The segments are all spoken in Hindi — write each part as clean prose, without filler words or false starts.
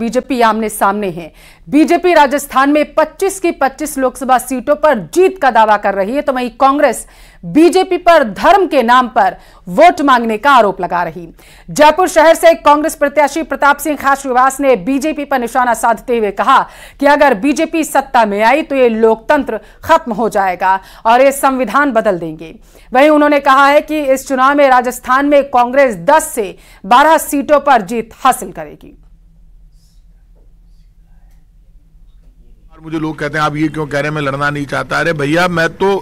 बीजेपी आमने सामने है। बीजेपी राजस्थान में 25 की 25 लोकसभा सीटों पर जीत का दावा कर रही है, तो वहीं कांग्रेस बीजेपी पर धर्म के नाम पर वोट मांगने का आरोप लगा रही। जयपुर शहर से कांग्रेस प्रत्याशी प्रताप सिंह खाचरियावास ने बीजेपी पर निशाना साधते हुए कहा कि अगर बीजेपी सत्ता में आई तो ये लोकतंत्र खत्म हो जाएगा और ये संविधान बदल देंगे। वहीं उन्होंने कहा है कि इस चुनाव में राजस्थान में कांग्रेस 10 से 12 सीटों पर जीत हासिल करेगी। मुझे लोग कहते हैं आप ये क्यों कह रहे हैं मैं लड़ना नहीं चाहता। अरे भैया मैं तो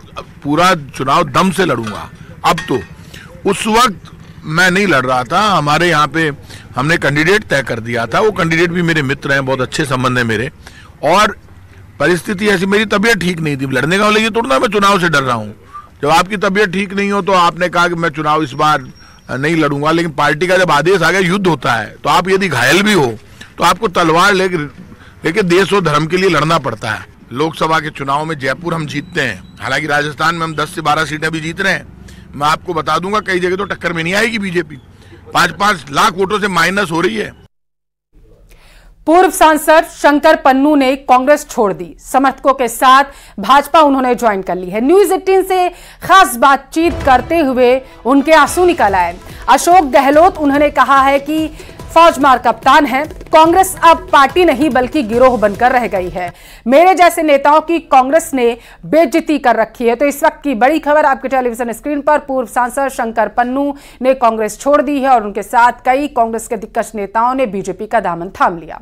पूरा चुनाव दम से लड़ूंगा। अब तो उस वक्त मैं नहीं लड़ रहा था, हमारे यहाँ पे हमने कैंडिडेट तय कर दिया था। वो कैंडिडेट भी मेरे मित्र हैं, बहुत अच्छे संबंध है मेरे, और परिस्थिति ऐसी, मेरी तबीयत ठीक नहीं थी लड़ने का। ये थोड़ा ना मैं चुनाव से डर रहा हूँ। जब आपकी तबीयत ठीक नहीं हो तो आपने कहा कि मैं चुनाव इस बार नहीं लड़ूंगा, लेकिन पार्टी का जब आदेश आ गया युद्ध होता है तो आप यदि घायल भी हो तो आपको तलवार लेकिन देश और धर्म के लिए लड़ना पड़ता है। लोकसभा के चुनाव में जयपुर हम जीतते हैं, हालांकि राजस्थान में हम 10 से 12 सीटें भी जीत रहे हैं। मैं आपको बता दूंगा कई जगह तो टक्कर में नहीं आएगी बीजेपी, 5-5 लाख वोटों से माइनस हो रही है। पूर्व सांसद शंकर पन्नू ने कांग्रेस छोड़ दी, समर्थकों के साथ भाजपा उन्होंने ज्वाइन कर ली है। न्यूज 18 से खास बातचीत करते हुए उनके आंसू निकल आए। अशोक गहलोत उन्होंने कहा है कि फौजमार कप्तान है, कांग्रेस अब पार्टी नहीं बल्कि गिरोह बनकर रह गई है। मेरे जैसे नेताओं की कांग्रेस ने बेइज्जती कर रखी है। तो इस वक्त की बड़ी खबर आपके टेलीविजन स्क्रीन पर, पूर्व सांसद शंकर पन्नू ने कांग्रेस छोड़ दी है और उनके साथ कई कांग्रेस के दिग्गज नेताओं ने बीजेपी का दामन थाम लिया।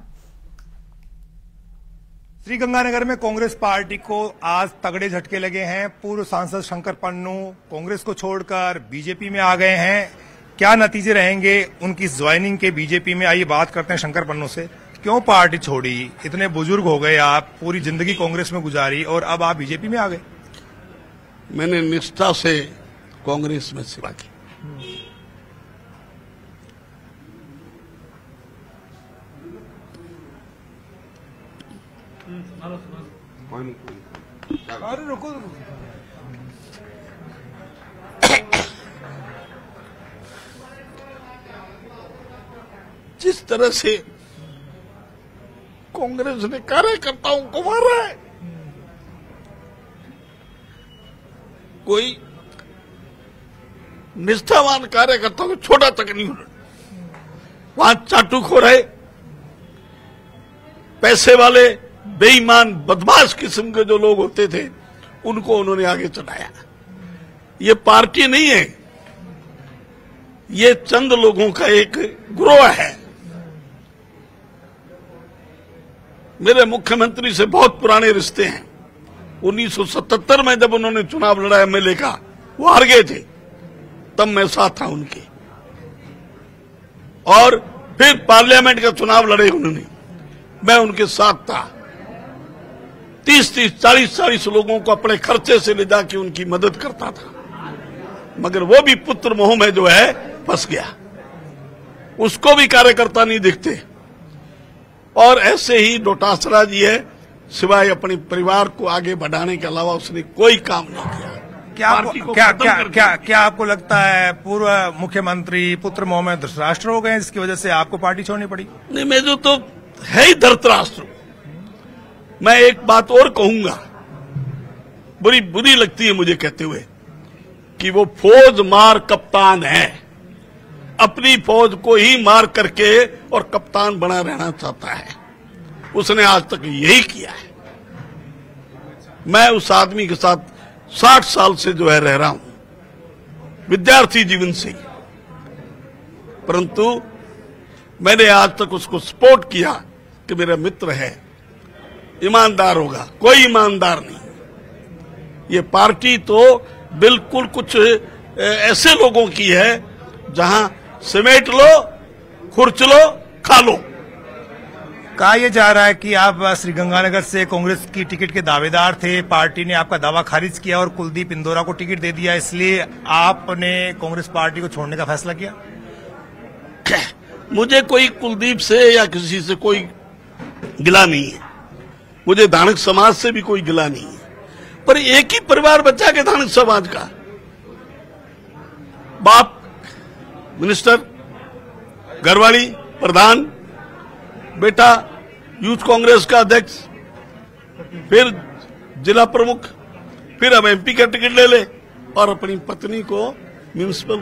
श्रीगंगानगर में कांग्रेस पार्टी को आज तगड़े झटके लगे हैं। पूर्व सांसद शंकर पन्नू कांग्रेस को छोड़कर बीजेपी में आ गए हैं। क्या नतीजे रहेंगे उनकी ज्वाइनिंग के बीजेपी में, आइए बात करते हैं शंकर पन्नू से। क्यों पार्टी छोड़ी? इतने बुजुर्ग हो गए आप, पूरी जिंदगी कांग्रेस में गुजारी और अब आप बीजेपी में आ गए। मैंने निष्ठा से कांग्रेस में सेवा की। अरे रुको, जिस तरह से कांग्रेस ने कार्यकर्ताओं को मारा है, कोई निष्ठावान कार्यकर्ता को छोटा तक नहीं उड़ा। वहां चाटुखोर है, पैसे वाले बेईमान बदमाश किस्म के जो लोग होते थे उनको उन्होंने आगे चढ़ाया। ये पार्टी नहीं है, ये चंद लोगों का एक ग्रोह है। मेरे मुख्यमंत्री से बहुत पुराने रिश्ते हैं। 1977 में जब उन्होंने चुनाव लड़ा एमएलए का, वो हार गए थे, तब मैं साथ था उनके। और फिर पार्लियामेंट का चुनाव लड़े उन्होंने, मैं उनके साथ था। 30-30, 40-40 लोगों को अपने खर्चे से ले जाके उनकी मदद करता था, मगर वो भी पुत्र मोह में जो है फंस गया। उसको भी कार्यकर्ता नहीं दिखते। और ऐसे ही डोटासरा जी है, सिवाय अपने परिवार को आगे बढ़ाने के अलावा उसने कोई काम नहीं किया। क्या आपको लगता है पूर्व मुख्यमंत्री पुत्र मोह में धृतराष्ट्र हो गए जिसकी वजह से आपको पार्टी छोड़नी पड़ी? नहीं, मैं तो है ही धृतराष्ट्र। मैं एक बात और कहूंगा, बुरी लगती है मुझे कहते हुए कि वो फौज मार कप्तान है। अपनी फौज को ही मार करके और कप्तान बना रहना चाहता है। उसने आज तक यही किया है। मैं उस आदमी के साथ 60 साल से जो है रह रहा हूं, विद्यार्थी जीवन से ही, परंतु मैंने आज तक उसको सपोर्ट किया कि मेरा मित्र है, ईमानदार होगा। कोई ईमानदार नहीं। ये पार्टी तो बिल्कुल कुछ ऐसे लोगों की है जहां समेट लो, खुर्च लो, खा लो। कहा यह जा रहा है कि आप श्रीगंगानगर से कांग्रेस की टिकट के दावेदार थे, पार्टी ने आपका दावा खारिज किया और कुलदीप इंदौरा को टिकट दे दिया, इसलिए आपने कांग्रेस पार्टी को छोड़ने का फैसला किया। मुझे कोई कुलदीप से या किसी से कोई गिला नहीं है, मुझे धानक समाज से भी कोई गिला नहीं है, पर एक ही परिवार बचा के धानक समाज का। बाप मिनिस्टर, घरवाली प्रधान, बेटा यूथ कांग्रेस का अध्यक्ष, फिर जिला प्रमुख, फिर अब एमपी का टिकट ले ले और अपनी पत्नी को म्यूनिसिपल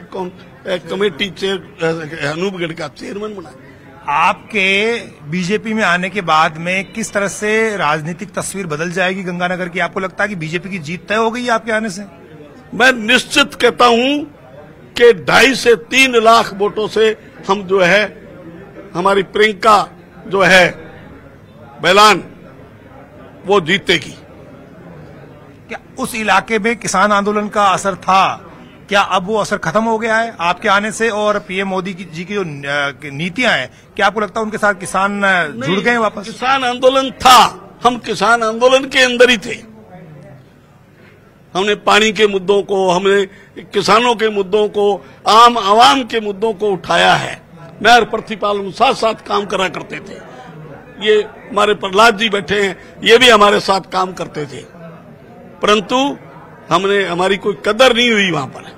कमेटी चेयर अनूपगढ़ का चेयरमैन बनाए। आपके बीजेपी में आने के बाद में किस तरह से राजनीतिक तस्वीर बदल जाएगी गंगानगर की? आपको लगता है कि बीजेपी की जीत तय हो गई है आपके आने से? मैं निश्चित कहता हूं कि 2.5 से 3 लाख वोटों से हम जो है, हमारी प्रियंका जो है बैलान, वो जीतेगी। क्या उस इलाके में किसान आंदोलन का असर था? क्या अब वो असर खत्म हो गया है आपके आने से? और पीएम मोदी जी की जो नीतियां हैं, क्या आपको लगता है उनके साथ किसान जुड़ गए वापस? किसान आंदोलन था, हम किसान आंदोलन के अंदर ही थे। हमने पानी के मुद्दों को, हमने किसानों के मुद्दों को, आम आवाम के मुद्दों को उठाया है। मैं और प्रतिपाल साथ साथ काम करा करते थे। ये हमारे प्रहलाद जी बैठे हैं, ये भी हमारे साथ काम करते थे, परंतु हमारी कोई कदर नहीं हुई वहां पर।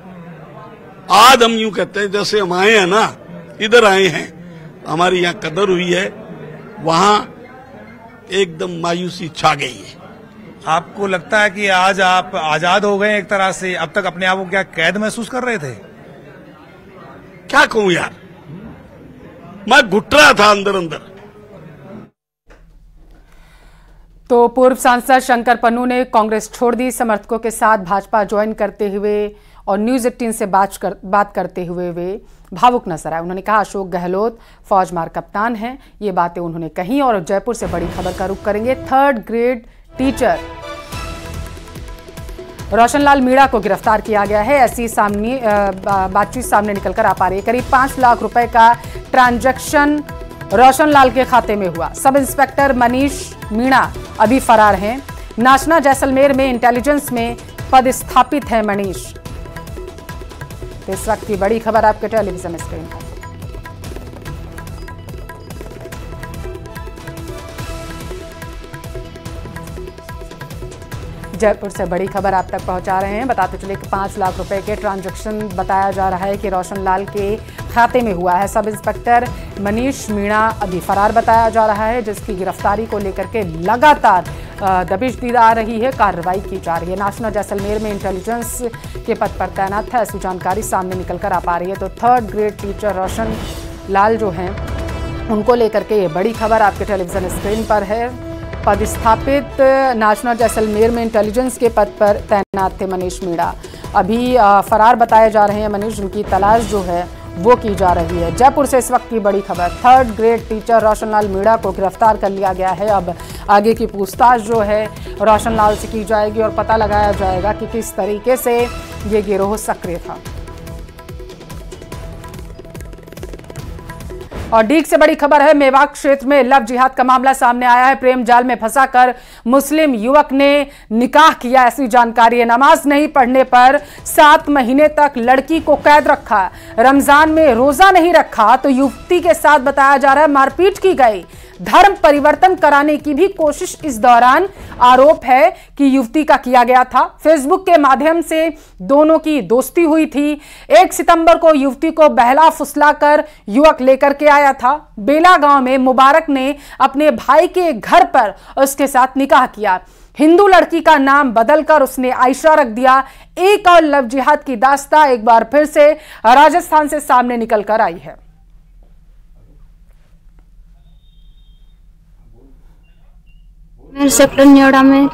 आज हम यूं कहते हैं जैसे हम आए हैं ना, इधर आए हैं, हमारी यहाँ कदर हुई है, वहां एकदम मायूसी छा गई है। आपको लगता है कि आज आप आजाद हो गए एक तरह से? अब तक अपने आप को क्या कैद महसूस कर रहे थे? क्या कहूं यार, मैं घुट रहा था अंदर अंदर। तो पूर्व सांसद शंकर पन्नू ने कांग्रेस छोड़ दी, समर्थकों के साथ भाजपा ज्वाइन करते हुए और न्यूज 18 से बात करते हुए वे भावुक नजर आए। उन्होंने कहा अशोक गहलोत फौजमार कप्तान हैं, ये बातें उन्होंने कही। और जयपुर से बड़ी खबर का रुख करेंगे। 3rd grade teacher Roshanlal Meena को गिरफ्तार किया गया है, ऐसी बातचीत सामने निकलकर आ पा रही है। करीब 5 लाख रुपए का ट्रांजैक्शन रोशनलाल के खाते में हुआ। सब इंस्पेक्टर मनीष मीणा अभी फरार हैं। नाचना जैसलमेर में इंटेलिजेंस में पदस्थापित है मनीष। तो इस वक्त की बड़ी खबर आपके टेलीविजन स्क्रीन पर। जयपुर से बड़ी खबर आप तक पहुंचा रहे हैं। बताते चले कि 5 लाख रुपए के ट्रांजैक्शन बताया जा रहा है कि रोशनलाल के खाते में हुआ है। सब इंस्पेक्टर मनीष मीणा अभी फरार बताया जा रहा है, जिसकी गिरफ्तारी को लेकर के लगातार दबिश दी जा रही है, कार्रवाई की जा रही है। नाचना जैसलमेर में इंटेलिजेंस के पद पर तैनात है, ऐसी जानकारी सामने निकलकर आ पा रही है। तो 3rd ग्रेड टीचर रोशनलाल जो हैं, उनको लेकर के ये बड़ी खबर आपके टेलीविजन स्क्रीन पर है। पदस्थापित नाचना जैसलमेर में इंटेलिजेंस के पद पर तैनात थे मनीष मीणा, अभी फरार बताए जा रहे हैं मनीष। उनकी तलाश जो है वो की जा रही है। जयपुर से इस वक्त की बड़ी खबर, 3rd grade teacher Roshanlal Meena को गिरफ्तार कर लिया गया है। अब आगे की पूछताछ जो है रोशनलाल से की जाएगी और पता लगाया जाएगा कि किस तरीके से ये गिरोह सक्रिय था। और डीग से बड़ी खबर है, मेवात क्षेत्र में लव जिहाद का मामला सामने आया है। प्रेम जाल में फंसाकर मुस्लिम युवक ने निकाह किया, ऐसी जानकारी है। नमाज नहीं पढ़ने पर 7 महीने तक लड़की को कैद रखा। रमजान में रोजा नहीं रखा तो युवती के साथ बताया जा रहा है मारपीट की गई। धर्म परिवर्तन कराने की भी कोशिश इस दौरान आरोप है कि युवती का किया गया था। फेसबुक के माध्यम से दोनों की दोस्ती हुई थी। 1 सितंबर को युवती को बहला फुसलाकर युवक लेकर के आया था। बेला गांव में मुबारक ने अपने भाई के घर पर उसके साथ निकाह किया। हिंदू लड़की का नाम बदलकर उसने आयशा रख दिया। एक और लव जिहाद की दास्तां एक बार फिर से राजस्थान से सामने निकलकर आई है। मैं सेक्टर नोएडा में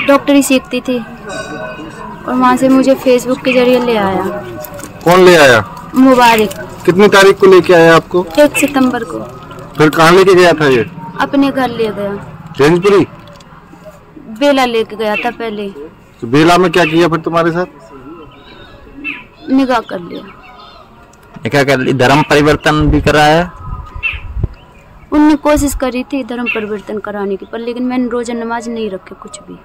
डॉक्टरी सीखती थी और वहाँ से मुझे फेसबुक के जरिए ले आया। कौन ले आया? मुबारक। कितनी तारीख को लेके आया आपको? 1 सितंबर को। फिर कहाँ लेके गया था ये? अपने घर ले गया। जैनपुरी? बेला लेके गया था पहले। तो बेला में क्या किया फिर तुम्हारे साथ? निकाह कर लिया। निकाह कर लिया। धर्म परिवर्तन भी कराया? उनने कोशिश करी थी धर्म परिवर्तन कराने की, पर लेकिन मैंने रोजा नमाज नहीं रखे कुछ भी।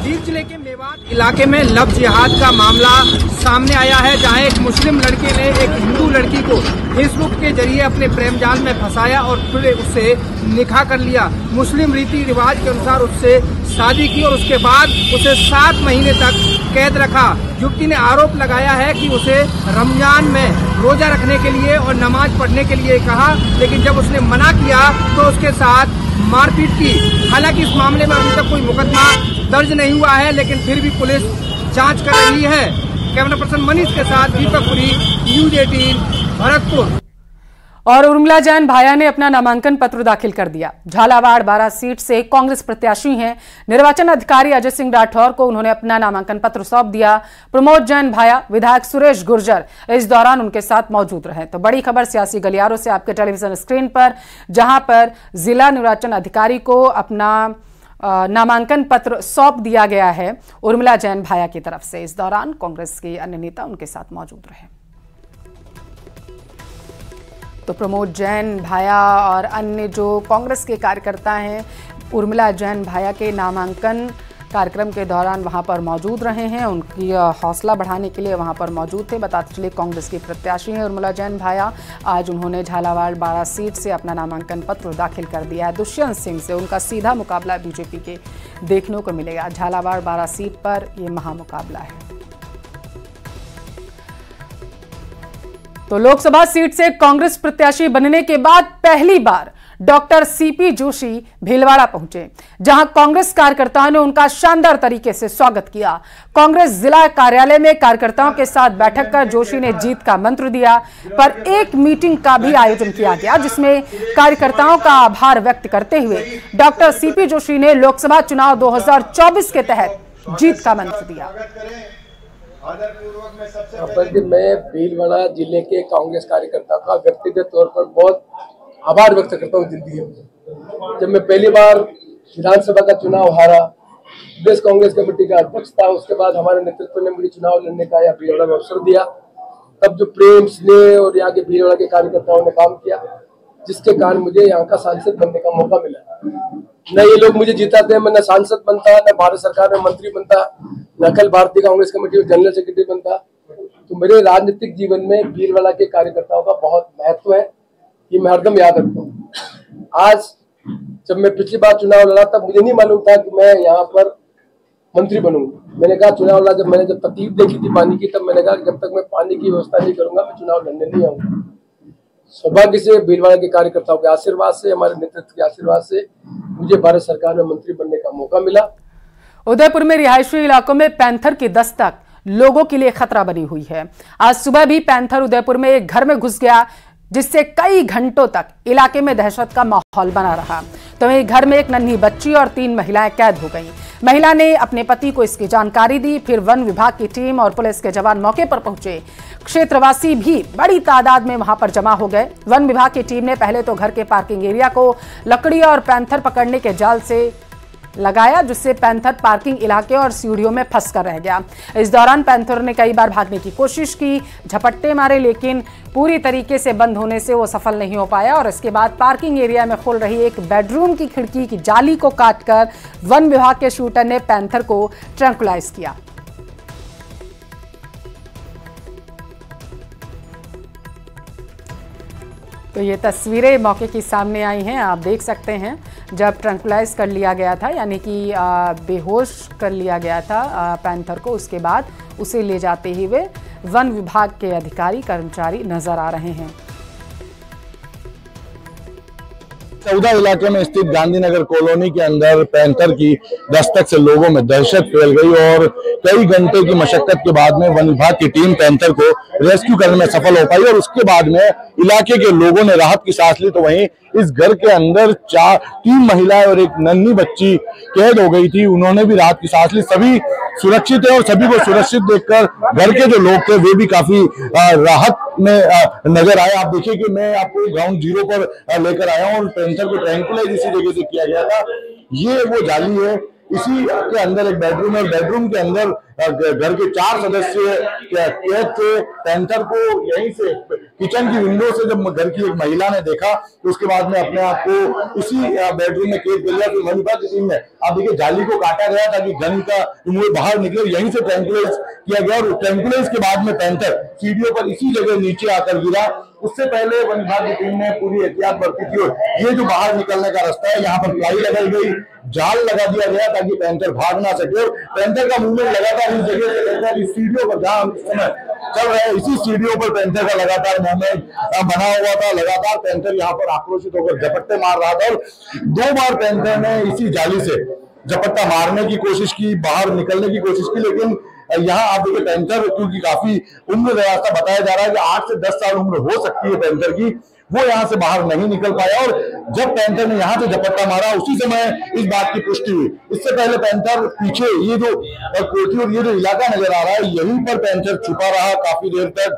डीग जिले के मेवात इलाके में लव जिहाद का मामला सामने आया है, जहां एक मुस्लिम लड़के ने एक हिंदू लड़की को फेसबुक के जरिए अपने प्रेम जाल में फंसाया और फिर उससे निकाह कर लिया। मुस्लिम रीति रिवाज के अनुसार उससे शादी की और उसके बाद उसे 7 महीने तक कैद रखा। युवती ने आरोप लगाया है कि उसे रमजान में रोजा रखने के लिए और नमाज पढ़ने के लिए कहा, लेकिन जब उसने मना किया तो उसके साथ मारपीट की। हालांकि इस मामले में अभी तक कोई मुकदमा दर्ज नहीं हुआ है, लेकिन फिर भी पुलिस जांच कर रही है। कैमरा पर्सन मनीष के साथ दीपक पुरी, न्यूज 18 भरतपुर। और उर्मिला जैन भाया ने अपना नामांकन पत्र दाखिल कर दिया। झालावाड़ 12 सीट से कांग्रेस प्रत्याशी हैं। निर्वाचन अधिकारी अजय सिंह राठौर को उन्होंने अपना नामांकन पत्र सौंप दिया। प्रमोद जैन भाया, विधायक सुरेश गुर्जर इस दौरान उनके साथ मौजूद रहे। तो बड़ी खबर सियासी गलियारों से आपके टेलीविजन स्क्रीन पर, जहां पर जिला निर्वाचन अधिकारी को अपना नामांकन पत्र सौंप दिया गया है उर्मिला जैन भाया की तरफ से। इस दौरान कांग्रेस के अन्य नेता उनके साथ मौजूद रहे। तो प्रमोद जैन भाया और अन्य जो कांग्रेस के कार्यकर्ता हैं उर्मिला जैन भाया के नामांकन कार्यक्रम के दौरान वहां पर मौजूद रहे हैं, उनकी हौसला बढ़ाने के लिए वहां पर मौजूद थे। बताते चले कांग्रेस की प्रत्याशी हैं उर्मिला जैन भाया। आज उन्होंने झालावाड़ 12 सीट से अपना नामांकन पत्र दाखिल कर दिया है। दुष्यंत सिंह से उनका सीधा मुकाबला बीजेपी के देखने को मिलेगा। झालावाड़ 12 सीट पर यह महामुकाबला है। तो लोकसभा सीट से कांग्रेस प्रत्याशी बनने के बाद पहली बार डॉक्टर सीपी जोशी भीलवाड़ा पहुंचे, जहां कांग्रेस कार्यकर्ताओं ने उनका शानदार तरीके से स्वागत किया। कांग्रेस जिला कार्यालय में कार्यकर्ताओं के साथ बैठक कर जोशी ने जीत का मंत्र दिया, पर एक मीटिंग का भी आयोजन किया गया, जिसमें कार्यकर्ताओं का आभार व्यक्त करते हुए डॉक्टर सीपी जोशी ने लोकसभा चुनाव 2024 के तहत जीत का मंत्र दिया। मैं भीलवाड़ा जिले के कांग्रेस कार्यकर्ता का व्यक्तिगत तौर पर बहुत आभार व्यक्त करता हूँ जिंदगी में। जब मैं पहली बार विधानसभा का चुनाव हारा, प्रदेश कांग्रेस कमेटी का अध्यक्ष था, उसके बाद हमारे नेतृत्व ने मुझे चुनाव लड़ने का यहाँ भीलवाड़ा में अवसर दिया। तब जो प्रेम, स्नेह और यहाँ के भीलवाड़ा के कार्यकर्ताओं ने काम किया, जिसके कारण मुझे यहाँ का सांसद बनने का मौका मिला। न ये लोग मुझे जिताते, मैं न सांसद बनता, न भारत सरकार में मंत्री बनता, न अखिल भारतीय कांग्रेस कमेटी में जनरल सेक्रेटरी बनता। तो मेरे राजनीतिक जीवन में भीलवाड़ा के कार्यकर्ताओं का बहुत महत्व है, ये मैं हरदम याद रखता हूँ। आज जब मैं पिछली बार चुनाव लड़ा तब मुझे नहीं मालूम था कि मैं यहाँ पर मंत्री बनूंगा। मैंने कहा चुनाव लड़ा, जब मैंने तकलीफ देखी थी पानी की, तब मैंने कहा जब तक मैं पानी की व्यवस्था नहीं करूंगा मैं चुनाव लड़ने नहीं आऊंगा। सौभाग्य से भीलवाड़ा के कार्यकर्ताओं के आशीर्वाद से, हमारे नेतृत्व के आशीर्वाद से मुझे भारत सरकार में मंत्री बनने का मौका मिला। उदयपुर में रिहायशी इलाकों में पैंथर की दस्तक लोगों के लिए खतरा बनी हुई है। आज सुबह भी पैंथर उदयपुर में एक घर में घुस गया, जिससे कई घंटों तक इलाके में दहशत का माहौल बना रहा। तो वहीं घर में एक नन्ही बच्ची और 3 महिलाएं कैद हो गईं। महिला ने अपने पति को इसकी जानकारी दी, फिर वन विभाग की टीम और पुलिस के जवान मौके पर पहुंचे। क्षेत्रवासी भी बड़ी तादाद में वहां पर जमा हो गए। वन विभाग की टीम ने पहले तो घर के पार्किंग एरिया को लकड़ी और पैंथर पकड़ने के जाल से लगाया, जिससे पैंथर पार्किंग इलाके और सीढ़ियों में फंस कर रह गया। इस दौरान पैंथर ने कई बार भागने की कोशिश की, झपट्टे मारे, लेकिन पूरी तरीके से बंद होने से वो सफल नहीं हो पाया। और इसके बाद पार्किंग एरिया में खुल रही एक बेडरूम की खिड़की की जाली को काटकर वन विभाग के शूटर ने पैंथर को ट्रैंकुलाइज किया। तो ये तस्वीरें मौके की सामने आई हैं, आप देख सकते हैं जब ट्रैंकुलाइज कर लिया गया था, यानी कि बेहोश कर लिया गया था पैंथर को। उसके बाद उसे ले जाते हुए वन विभाग के अधिकारी कर्मचारी नजर आ रहे हैं। 14 इलाके में स्थित गांधीनगर कॉलोनी के अंदर पैंथर की दस्तक से लोगों में दहशत फैल गई और कई घंटे की मशक्कत के बाद में वन विभाग की टीम पैंथर को रेस्क्यू करने में सफल हो पाई और उसके बाद में इलाके के लोगों ने राहत की सांस ली। तो वहीं इस घर के अंदर 3 महिलाएं और एक नन्ही बच्ची कैद हो गई थी, उन्होंने भी राहत की सांस ली। सभी सुरक्षित है और सभी को सुरक्षित देखकर घर के जो लोग थे वे भी काफी राहत में नजर आए। आप देखिए कि मैं आपको ग्राउंड जीरो पर लेकर आया हूँ और पैंथर को ट्रैंकुलाइज इसी जगह से किया गया था। ये वो जाली है, इसी के अंदर एक बेडरूम है, बेडरूम के अंदर घर के 4 सदस्य कैद थे। पैंथर को यहीं से किचन की विंडो से जब घर की एक महिला ने देखा तो उसके बाद में अपने आप को उसी बेडरूम में कैद कर लिया। तो वन विभाग की टीम ने आप देखिए जाली को काटा गया ताकि गन का मुंह बाहर निकले, यहीं से ट्रैंकुलाइज किया गया और ट्रैंकुलाइज के बाद में पैंथर सीढ़ियों पर इसी जगह नीचे आकर गिरा। उससे पहले वन विभाग की टीम ने पूरी एहतियात बरती थी और ये जो बाहर निकलने का रास्ता है यहाँ पर प्लाई लगाई गई, जाल लगा दिया गया ताकि पैंथर भाग ना सके। और पैंथर का मूवमेंट लगातार लगातार इस जगह से लेकर इस सीढ़ियों पर जहाँ इस समय चल रहे हैं, इसी सीढ़ियों पर पैंथर का लगातार मूवमेंट बना हुआ था। लगातार पैंथर यहाँ पर आक्रोशित होकर झपट्टे मार रहा था और 2 बार पैंथर ने इसी जाली से झपट्टा मारने की कोशिश की, बाहर निकलने की कोशिश की, लेकिन यहाँ आप देखिए पैंथर क्योंकि काफी उम्र दराज बताया जा रहा है कि 8 से 10 साल उम्र हो सकती है पैंथर की, वो यहाँ से बाहर नहीं निकल पाया और जब पैंथर ने यहाँ से झपट्टा मारा उसी समय इस बात की पुष्टि हुई। इससे पहले पैंथर पीछे ये जो कोठी और ये जो इलाका नजर आ रहा है यहीं पर पैंथर छुपा रहा काफी देर तक,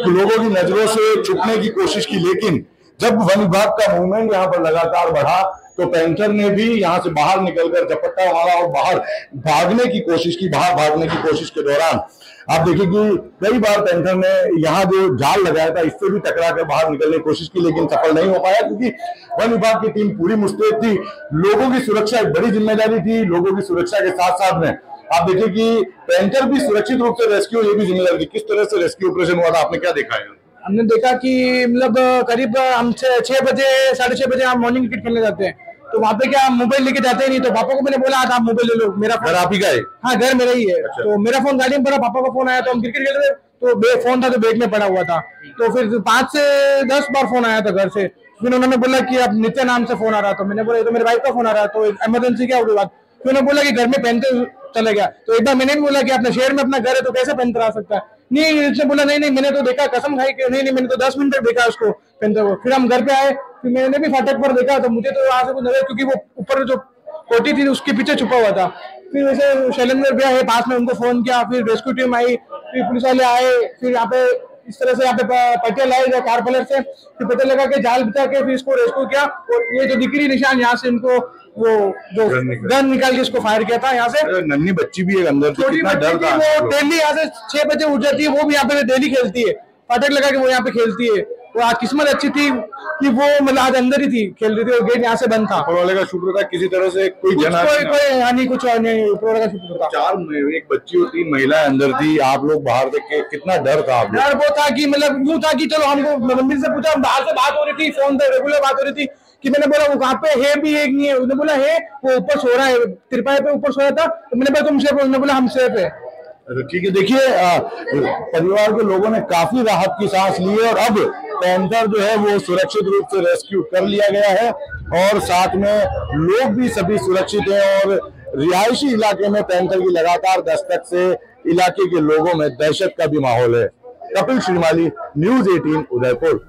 लोगों की नजरों से छुपने की कोशिश की, लेकिन जब वन विभाग का मूवमेंट यहाँ पर लगातार बढ़ा तो पैंथर ने भी यहाँ से बाहर निकलकर झपट्टा मारा और बाहर भागने की कोशिश की। बाहर भागने की कोशिश के दौरान आप देखिए कि कई बार पैंथर ने यहाँ जो जाल लगाया था इससे भी टकरा कर बाहर निकलने की कोशिश की, लेकिन सफल नहीं हो पाया क्योंकि वन विभाग की टीम पूरी मुस्तैद थी। लोगों की सुरक्षा एक बड़ी जिम्मेदारी थी। लोगों की सुरक्षा के साथ साथ में आप देखिए कि पैंथर भी सुरक्षित रूप से रेस्क्यू, ये भी जिम्मेदारी थी। किस तरह से रेस्क्यू ऑपरेशन हुआ था, आपने क्या देखा है? हमने देखा कि मतलब करीब हम 6 बजे 6:30 बजे हम मॉर्निंग क्रिकेट खेलने जाते हैं, तो वहाँ पे क्या मोबाइल लेके जाते नहीं, तो पापा को मैंने बोला आप मोबाइल ले लो, मेरा घर आप ही का है? हाँ, घर मेरा ही है। अच्छा। तो मेरा फोन गाड़ी में पड़ा, पापा का फोन आया तो हम क्रिकेट खेल रहे थे, तो फोन था तो बैग में पड़ा हुआ था, तो फिर 5 से 10 बार फोन आया था घर से। फिर उन्होंने बोला कि अब नित्य नाम से फोन आ रहा, तो मैंने बोला ये तो मेरे वाइफ का फोन आ रहा है, तो इमरजेंसी क्या होगी बात। फिर उन्होंने बोला कि घर में पैंथर चला गया, तो एक बार मैंने भी बोला कि अपने शहर में अपना घर है तो कैसे पैंथर आ सकता है। नहीं, इसने बोला नहीं मैंने तो देखा, कसम खाई कि नहीं मैंने तो 10 मिनट तक देखा उसको पैंथर को। फिर हम घर पे आए, फिर मैंने भी फाटक पर देखा, तो मुझे तो वहां से कुछ नजर, क्योंकि वो ऊपर जो कोठी थी उसके पीछे छुपा हुआ था। फिर वैसे शैलेंद्र भैया है पास में, उनको फोन किया, फिर रेस्क्यू टीम आई, फिर पुलिस वाले आए, फिर यहाँ पे इस तरह से यहाँ पे पटेल आए कार पलर से, फिर पटेल लगा के जाल बिछा के फिर इसको रेस्क्यू किया। और ये जो दिख रही निशान यहाँ से इनको वो जो गन निकाल के इसको फायर किया था यहाँ से। नन्ही बच्ची भी एक अंदर थी, कितना डर था। वो डेली यहाँ से 6 बजे उठ जाती है, वो भी यहाँ पे डेली खेलती है, फाटक लगा के वो यहाँ पे खेलती है। वो आज किस्मत अच्छी थी कि वो मतलब आज अंदर ही थी, खेल रही थी और गेट यहाँ से बंद था। ऊपर वाले का शुक्र था किसी तरह से कोई कोई हानि कुछ नहीं, ऊपर वाले का शुक्र था। 4 एक बच्ची और 3 महिलाएं अंदर थी, आप लोग बाहर देख के कितना डर था? डर वो था कि मतलब यूँ था कि चलो हमको मंदिर से पूछा, बाहर से बात हो रही थी, फोन पे रेगुलर बात हो रही थी कि मैंने बोला वो वहाँ पे है भी एक नहीं है, उसने बोला है वो ऊपर सो रहा है, तिरपाई पे ऊपर सोया था, तो मैंने बोला तुम सेफ हो, उसने बोला हम सेफ है। ठीक है, देखिए परिवार के लोगों ने काफी राहत की सांस ली है और अब पैंथर जो है वो सुरक्षित रूप से रेस्क्यू कर लिया गया है और साथ में लोग भी सभी सुरक्षित हैं और रिहायशी इलाके में पैंथर की लगातार दस्तक से इलाके के लोगों में दहशत का भी माहौल है। कपिल श्रीमाली, न्यूज़ 18 उदयपुर।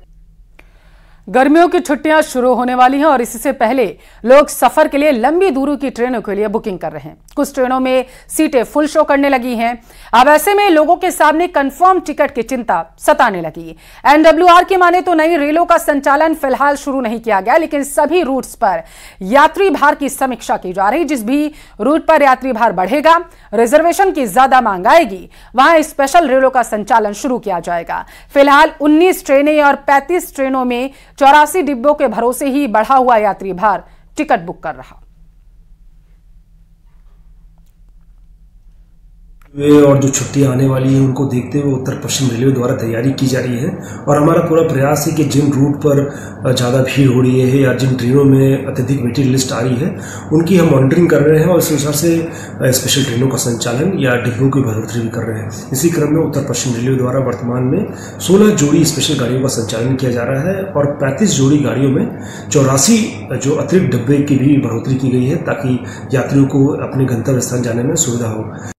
गर्मियों की छुट्टियां शुरू होने वाली हैं और इससे पहले लोग सफर के लिए लंबी दूरी की ट्रेनों के लिए बुकिंग कर रहे हैं। कुछ ट्रेनों में सीटें फुल शो करने लगी हैं। अब ऐसे में लोगों के सामने कंफर्म टिकट की चिंता सताने लगी। एनडब्ल्यूआर की माने तो नई रेलों का संचालन फिलहाल शुरू नहीं किया गया, लेकिन सभी रूट्स पर यात्री भार की समीक्षा की जा रही। जिस भी रूट पर यात्री भार बढ़ेगा, रिजर्वेशन की ज्यादा मांग आएगी, वहां स्पेशल रेलों का संचालन शुरू किया जाएगा। फिलहाल 19 ट्रेनें और 35 ट्रेनों में 84 डिब्बों के भरोसे ही बढ़ा हुआ यात्री भार टिकट बुक कर रहा। और जो छुट्टियां आने वाली हैं उनको देखते हुए उत्तर पश्चिम रेलवे द्वारा तैयारी की जा रही है और हमारा पूरा प्रयास है कि जिन रूट पर ज़्यादा भीड़ हो रही है या जिन ट्रेनों में अत्यधिक वेटिंग लिस्ट आ रही है उनकी हम मॉनिटरिंग कर रहे हैं और इस अनुसार से स्पेशल ट्रेनों का संचालन या डिब्बों की बढ़ोतरी भी कर रहे हैं। इसी क्रम में उत्तर पश्चिम रेलवे द्वारा वर्तमान में 16 जोड़ी स्पेशल गाड़ियों का संचालन किया जा रहा है और 35 जोड़ी गाड़ियों में 84 जो अतिरिक्त डिब्बे की भी बढ़ोतरी की गई है ताकि यात्रियों को अपने गंतव्य स्थान जाने में सुविधा हो।